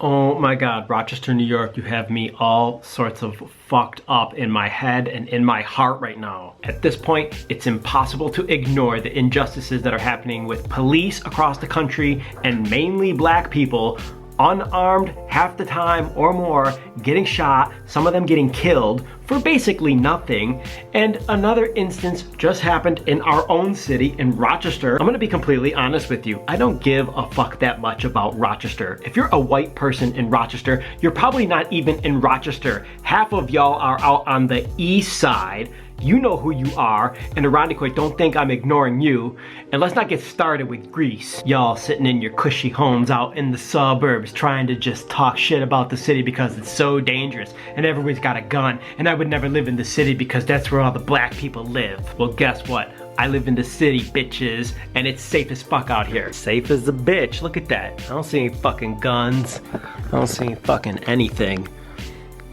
Oh my God, Rochester, New York, you have me all sorts of fucked up in my head and in my heart right now. At this point, it's impossible to ignore the injustices that are happening with police across the country and mainly black people, unarmed half the time or more, getting shot, some of them getting killed for basically nothing. And another instance just happened in our own city in Rochester. I'm gonna be completely honest with you. I don't give a fuck that much about Rochester. If you're a white person in Rochester, you're probably not even in Rochester. Half of y'all are out on the east side. You know who you are, and ironically, don't think I'm ignoring you. And let's not get started with Greece. Y'all sitting in your cushy homes out in the suburbs trying to just talk shit about the city because it's so dangerous and everybody's got a gun, and I would never live in the city because that's where all the black people live. Well, guess what? I live in the city, bitches, and it's safe as fuck out here. Safe as a bitch, look at that. I don't see any fucking guns. I don't see any fucking anything.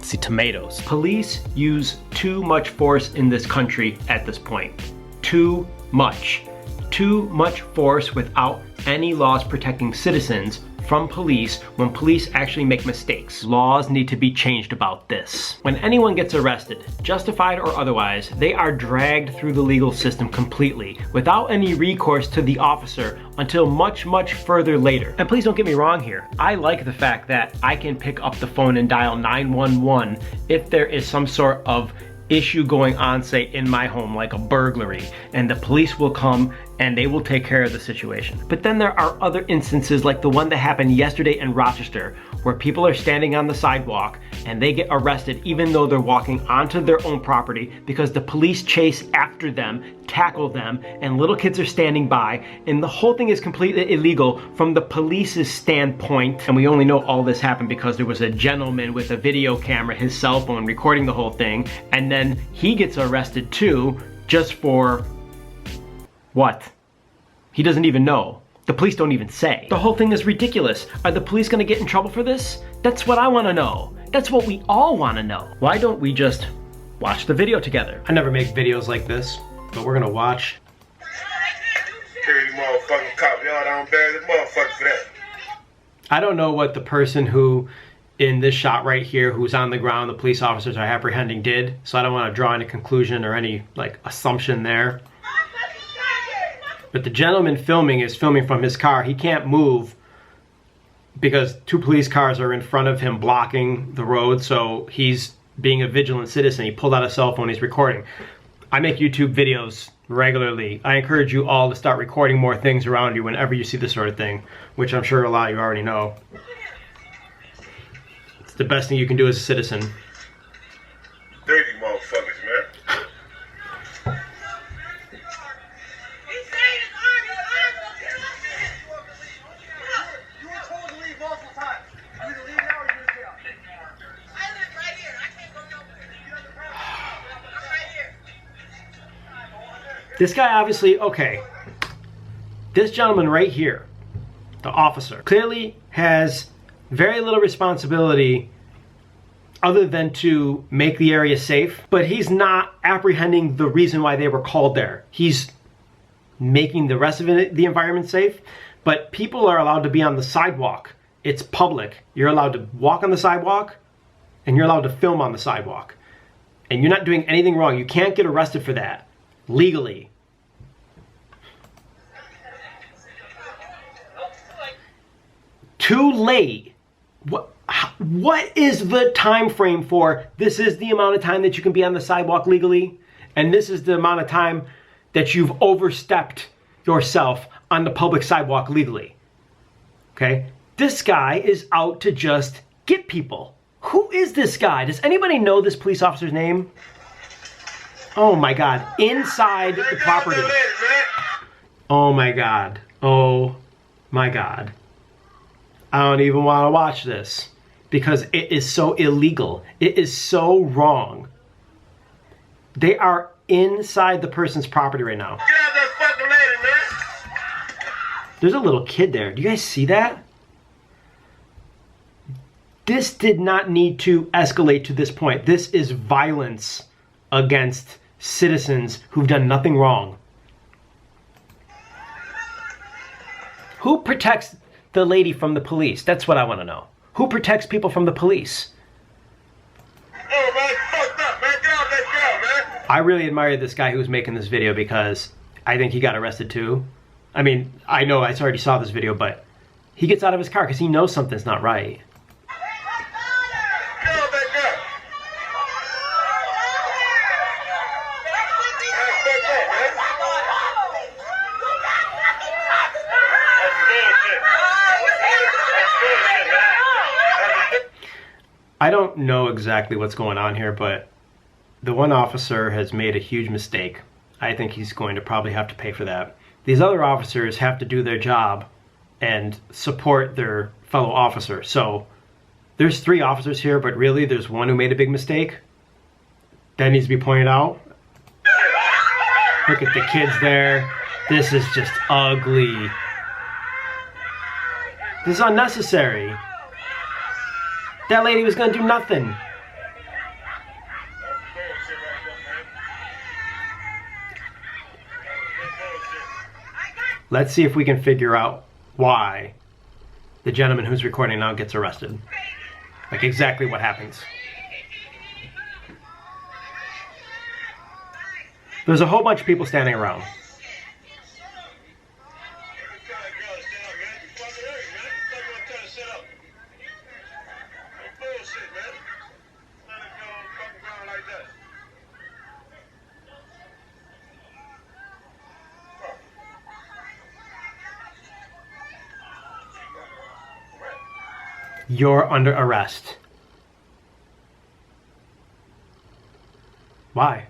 See tomatoes. Police use too much force in this country at this point. Too much. Too much force without any laws protecting citizens from police when police actually make mistakes. Laws need to be changed about this. When anyone gets arrested, justified or otherwise, they are dragged through the legal system completely without any recourse to the officer until much, much further later. And please don't get me wrong here. I like the fact that I can pick up the phone and dial 911 if there is some sort of issue going on, say in my home, like a burglary, and the police will come and they will take care of the situation. But then there are other instances like the one that happened yesterday in Rochester, where people are standing on the sidewalk and they get arrested even though they're walking onto their own property because the police chase after them, tackle them, and little kids are standing by, and the whole thing is completely illegal from the police's standpoint. And we only know all this happened because there was a gentleman with a video camera, his cell phone, recording the whole thing, and then he gets arrested too, just for what? He doesn't even know. The police don't even say. The whole thing is ridiculous. Are the police gonna get in trouble for this? That's what I wanna know. That's what we all wanna know. Why don't we just watch the video together? I never make videos like this, but we're gonna watch. Dirty motherfucking cop, y'all don't bear the motherfucker for that. I don't know what the person who, in this shot right here, who's on the ground, the police officers are apprehending did, so I don't wanna draw any conclusion or any like assumption there. But the gentleman filming is filming from his car. He can't move because two police cars are in front of him blocking the road, so he's being a vigilant citizen. He pulled out a cell phone, he's recording. I make YouTube videos regularly. I encourage you all to start recording more things around you whenever you see this sort of thing, which I'm sure a lot of you already know. It's the best thing you can do as a citizen. Dirty motherfuckers, man. This guy obviously, okay, this gentleman right here, the officer, clearly has very little responsibility other than to make the area safe, but he's not apprehending the reason why they were called there. He's making the rest of it, the environment safe, but people are allowed to be on the sidewalk. It's public. You're allowed to walk on the sidewalk and you're allowed to film on the sidewalk. And you're not doing anything wrong. You can't get arrested for that legally. Too late. What is the time frame for this is the amount of time that you can be on the sidewalk legally, and this is the amount of time that you've overstepped yourself on the public sidewalk legally? Okay? This guy is out to just get people. Who is this guy? Does anybody know this police officer's name? Oh my God, inside the property. Oh my God, oh my God. I don't even want to watch this because it is so illegal. It is so wrong. They are inside the person's property right now. Get out that fucking lady, man. There's a little kid there. Do you guys see that? This did not need to escalate to this point. This is violence against citizens who've done nothing wrong. Who protects the lady from the police? That's what I want to know. Who protects people from the police? Oh, man, fucked up, man. Get off that girl, man. I really admire this guy who's making this video because I think he got arrested too. I mean, I know I already saw this video, but he gets out of his car because he knows something's not right. Get off that girl. Man, fucked up, man. That's bullshit. I don't know exactly what's going on here, but the one officer has made a huge mistake. I think he's going to probably have to pay for that. These other officers have to do their job and support their fellow officer. So there's 3 officers here, but really there's one who made a big mistake. That needs to be pointed out. Look at the kids there. This is just ugly. This is unnecessary. That lady was gonna do nothing. Let's see if we can figure out why the gentleman who's recording now gets arrested. Like exactly what happens. There's a whole bunch of people standing around. You're under arrest. Why?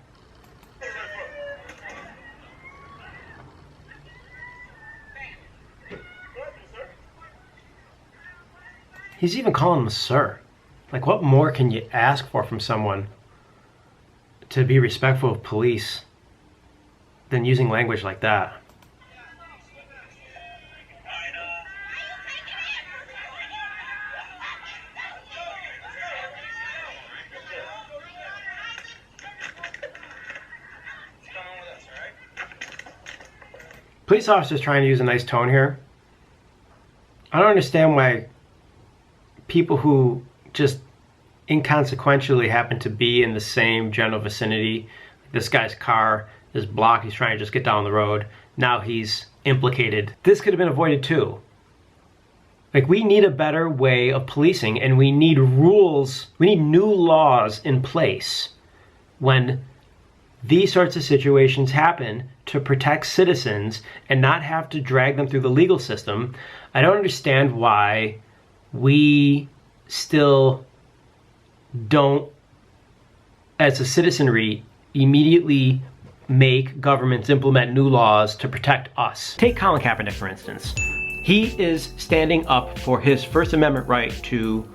He's even calling him sir. Like, what more can you ask for from someone to be respectful of police than using language like that? Police officers trying to use a nice tone here. I don't understand why people who just inconsequentially happen to be in the same general vicinity, this guy's car is blocked, he's trying to just get down the road, now he's implicated. This could have been avoided too. Like, we need a better way of policing, and we need rules, we need new laws in place when these sorts of situations happen to protect citizens and not have to drag them through the legal system. I don't understand why we still don't, as a citizenry, immediately make governments implement new laws to protect us. Take Colin Kaepernick, for instance. He is standing up for his First Amendment right to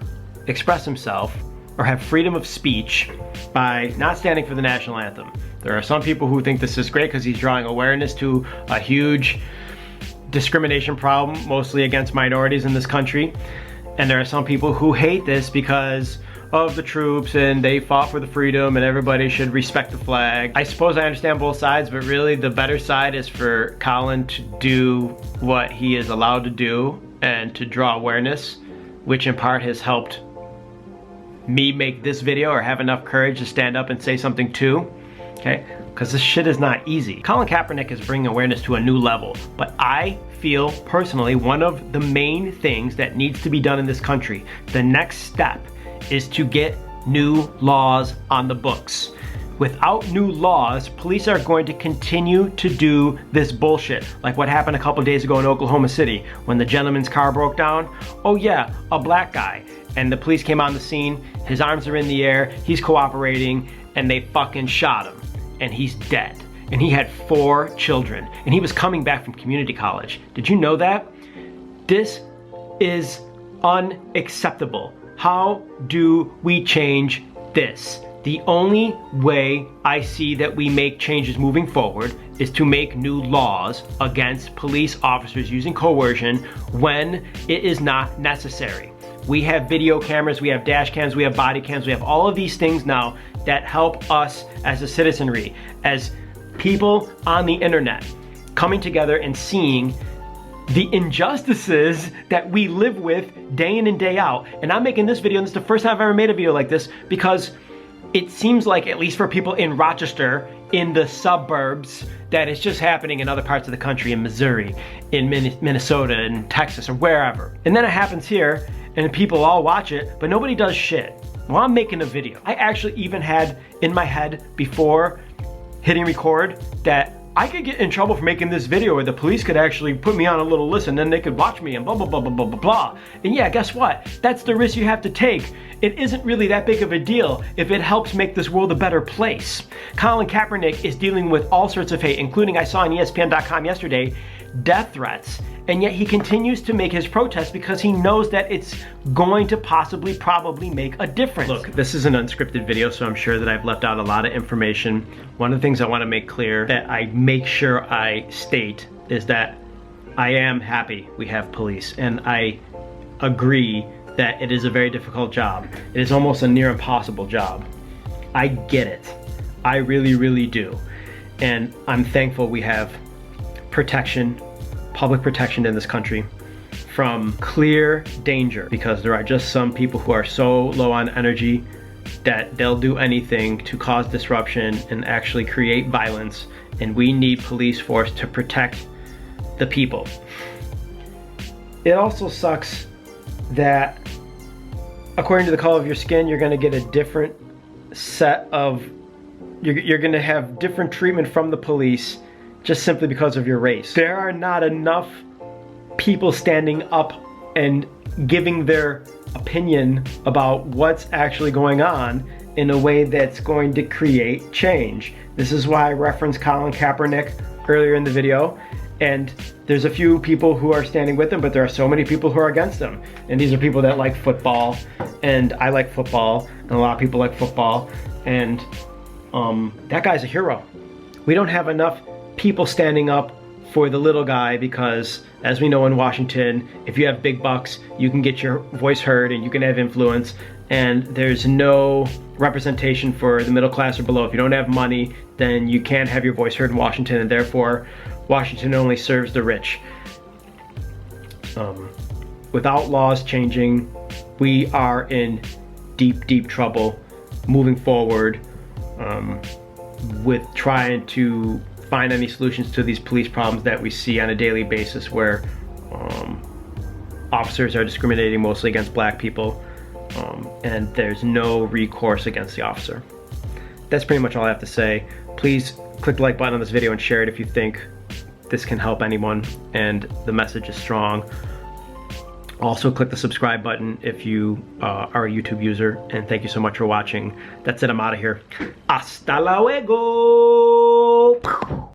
express himself or have freedom of speech by not standing for the national anthem. There are some people who think this is great because he's drawing awareness to a huge discrimination problem, mostly against minorities in this country. And there are some people who hate this because of the troops and they fought for the freedom and everybody should respect the flag. I suppose I understand both sides, but really the better side is for Colin to do what he is allowed to do and to draw awareness, which in part has helped me make this video or have enough courage to stand up and say something too, okay? Because this shit is not easy. Colin Kaepernick is bringing awareness to a new level, but I feel personally one of the main things that needs to be done in this country, the next step, is to get new laws on the books. Without new laws, police are going to continue to do this bullshit. Like what happened a couple days ago in Oklahoma City when the gentleman's car broke down. Oh yeah, a black guy. And the police came on the scene, his arms are in the air, he's cooperating, and they fucking shot him. And he's dead. And he had 4 children. And he was coming back from community college. Did you know that? This is unacceptable. How do we change this? The only way I see that we make changes moving forward is to make new laws against police officers using coercion when it is not necessary. We have video cameras, we have dash cams, we have body cams, we have all of these things now that help us as a citizenry, as people on the internet, coming together and seeing the injustices that we live with day in and day out. And I'm making this video, and this is the first time I've ever made a video like this, because it seems like, at least for people in Rochester, in the suburbs, that it's just happening in other parts of the country, in Missouri, in Minnesota, in Texas, or wherever. And then it happens here, and people all watch it, but nobody does shit. Well, I'm making a video. I actually even had in my head before hitting record that I could get in trouble for making this video, or the police could actually put me on a little list and then they could watch me and blah, blah, blah, blah, blah, blah, blah. And yeah, guess what? That's the risk you have to take. It isn't really that big of a deal if it helps make this world a better place. Colin Kaepernick is dealing with all sorts of hate, including, I saw on ESPN.com yesterday, death threats. And yet he continues to make his protest because he knows that it's going to probably make a difference. Look, this is an unscripted video, so I'm sure that I've left out a lot of information. One of the things I want to make clear that I make sure I state is that I am happy we have police, and I agree that it is a very difficult job. It is almost a near impossible job. I get it. I really, really do. And I'm thankful we have protection, public protection in this country from clear danger, because there are just some people who are so low on energy that they'll do anything to cause disruption and actually create violence, and we need police force to protect the people. It also sucks that according to the color of your skin, you're gonna get a different set of, you're gonna have different treatment from the police just simply because of your race. There are not enough people standing up and giving their opinion about what's actually going on in a way that's going to create change. This is why I referenced Colin Kaepernick earlier in the video, and there's a few people who are standing with him, but there are so many people who are against him. And these are people that like football, and I like football, and a lot of people like football, and that guy's a hero. We don't have enough people standing up for the little guy because, as we know in Washington, if you have big bucks, you can get your voice heard and you can have influence, and there's no representation for the middle class or below. If you don't have money, then you can't have your voice heard in Washington, and therefore Washington only serves the rich. Without laws changing, we are in deep, deep trouble moving forward with trying to find any solutions to these police problems that we see on a daily basis, where officers are discriminating mostly against black people, and there's no recourse against the officer. That's pretty much all I have to say. Please click the like button on this video and share it if you think this can help anyone and the message is strong. Also click the subscribe button if you are a YouTube user, and thank you so much for watching. That's it, I'm out of here. Hasta luego!